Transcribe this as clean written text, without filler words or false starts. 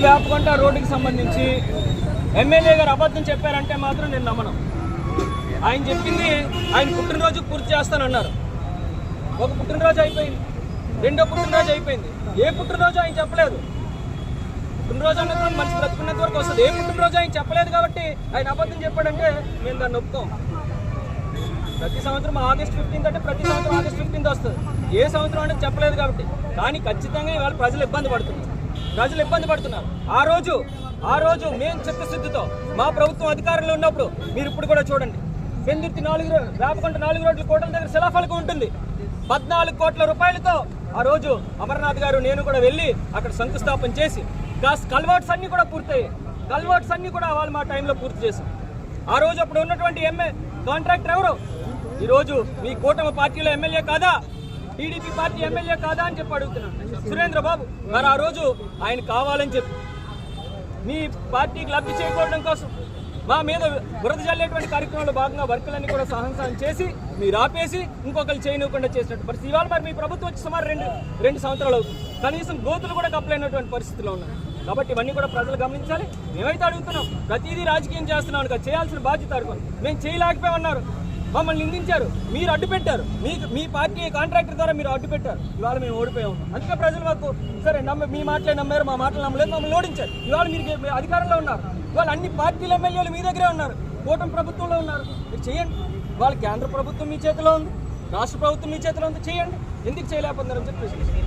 వేపకొండ రోడ్డుకి సంబంధించి ఎమ్మెల్యే గారు అబద్ధం చెప్పారంటే మాత్రం నేను నమ్మను. ఆయన చెప్పింది ఆయన పుట్టినరోజు పూర్తి చేస్తానన్నారు. ఒక పుట్టినరోజు అయిపోయింది, రెండో పుట్టినరోజు అయిపోయింది. ఏ పుట్టినరోజు ఆయన చెప్పలేదు. పుట్టినరోజు అన్నది మనిషి బ్రతుకున్నంత వరకు వస్తుంది. ఏ పుట్టినరోజు ఆయన చెప్పలేదు కాబట్టి ఆయన అబద్ధం చెప్పాడంటే మేము దాన్ని ఒప్పుకోం. ప్రతి సంవత్సరం ఆగస్ట్ 15 అంటే ప్రతి సంవత్సరం ఆగస్ట్ 15 వస్తుంది. ఏ సంవత్సరం అనేది చెప్పలేదు కాబట్టి. కానీ ఖచ్చితంగా ఇవాళ ప్రజలు ఇబ్బంది పడుతున్నారు. ఆ రోజు మేము చిత్తశుద్ధితో మా ప్రభుత్వం అధికారంలో ఉన్నప్పుడు మీరు ఇప్పుడు కూడా చూడండి, పెందుర్తి వేపకొండ 4 రోడ్ల కోటల దగ్గర శిలాఫలకం ఉంటుంది. 14 కోట్ల రూపాయలతో ఆ రోజు అమర్నాథ్ గారు నేను కూడా వెళ్ళి అక్కడ శంకుస్థాపన చేసి కల్వర్ట్స్ అన్ని కూడా పూర్తయ్యాయి. కల్వర్ట్స్ అన్ని కూడా వాళ్ళు మా టైంలో పూర్తి చేశాం. ఆ రోజు అప్పుడు ఉన్నటువంటి కాంట్రాక్టర్ ఎవరు? ఈరోజు మీ కూటమి పార్టీలో ఎమ్మెల్యే కాదా, టీడీపీ పార్టీ ఎమ్మెల్యే కాదా అని చెప్పి అడుగుతున్నాను. సురేంద్ర బాబు మరి ఆ రోజు ఆయన కావాలని చెప్పి మీ పార్టీకి లబ్ధి చేకూడడం కోసం మా మీద బురద జల్లేటువంటి కార్యక్రమంలో భాగంగా వర్కులన్నీ కూడా సాహసం చేసి మీరు ఆపేసి ఇంకొకరు చేయనివ్వకుండా చేసినట్టు పరిస్థితి. ఇవాళ మరి మీ ప్రభుత్వం వచ్చి సుమారు రెండు సంవత్సరాలు అవుతుంది. కనీసం గోతులు కూడా కప్పలేనటువంటి పరిస్థితిలో ఉన్నాయి. కాబట్టి ఇవన్నీ కూడా ప్రజలు గమనించాలి. మేమైతే అడుగుతున్నాం, ప్రతిదీ రాజకీయం చేస్తున్నాం కదా, చేయాల్సిన బాధ్యత అడుగుతాం. మేము చేయలేకపోయామన్నారు, మమ్మల్ని నిందించారు, మీరు అడ్డు పెట్టారు. మీ పార్టీ కాంట్రాక్టర్ ద్వారా మీరు అడ్డు పెట్టారు. ఇవాళ మేము ఓడిపోయాము. అందుకే ప్రజలు మాకు సరే మీ మాటలే నమ్మారు, మా మాటలు నమ్మలేదు, మమ్మల్ని ఓడించారు. ఇవాళ మీరు అధికారంలో ఉన్నారు. ఇవాళ అన్ని పార్టీల ఎమ్మెల్యేలు మీ దగ్గరే ఉన్నారు, కూటమి ప్రభుత్వంలో ఉన్నారు. మీరు చేయండి. ఇవాళ కేంద్ర ప్రభుత్వం మీ చేతిలో ఉంది, రాష్ట్ర ప్రభుత్వం మీ చేతిలో ఉంది, చేయండి. ఎందుకు చేయలేకపోతున్నారని చెప్పి